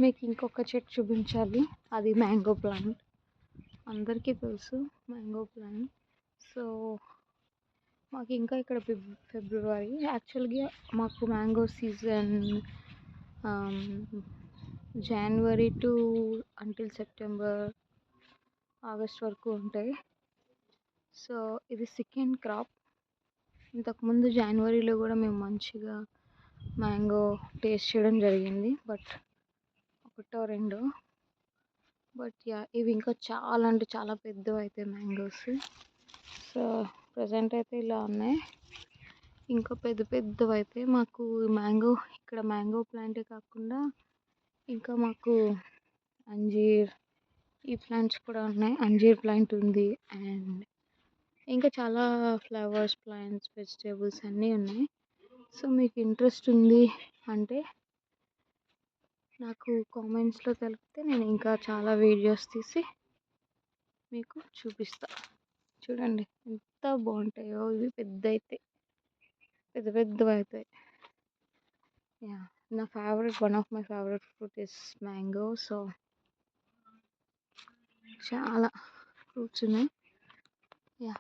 మీకు ఇంకొక చెట్టు చూపించాలి. అది మ్యాంగో ప్లాంట్. అందరికీ తెలుసు మ్యాంగో ప్లాంట్. సో మాకు ఇంకా ఇక్కడ ఫిబ్రవరి యాక్చువల్గా మాకు mango season January to until September August వరకు ఉంటాయి. సో ఇది సెకండ్ క్రాప్. ఇంతకుముందు జనవరిలో కూడా మేము మంచిగా మ్యాంగో టేస్ట్ చేయడం జరిగింది, బట్ ఒకటో రెండో. బట్ యా ఇవి ఇంకా చాలా అంటే చాలా పెద్దవి అవుతాయి మ్యాంగోస్. సో ప్రజెంట్ అయితే ఇలా ఉన్నాయి. ఇంకా పెద్ద పెద్దవి అయితే మాకు మ్యాంగో ఇక్కడ మ్యాంగో ప్లాంటే కాకుండా ఇంకా మాకు అంజీర్ ఈ ప్లాంట్స్ కూడా ఉన్నాయి. అంజీర్ ప్లాంట్ ఉంది అండ్ ఇంకా చాలా ఫ్లవర్స్ ప్లాంట్స్ వెజిటేబుల్స్ అన్నీ ఉన్నాయి. సో మీకు ఇంట్రెస్ట్ ఉంది అంటే నాకు కామెంట్స్లో తెలిపితే నేను ఇంకా చాలా వీడియోస్ తీసి మీకు చూపిస్తా. చూడండి ఎంత బాగుంటాయో. ఇవి పెద్ద అయితే పెద్ద పెద్దవి అవుతాయి. యా నా favourite one of my favourite fruit is mango. So చాలా ఫ్రూట్స్ ఉన్నాయి. యా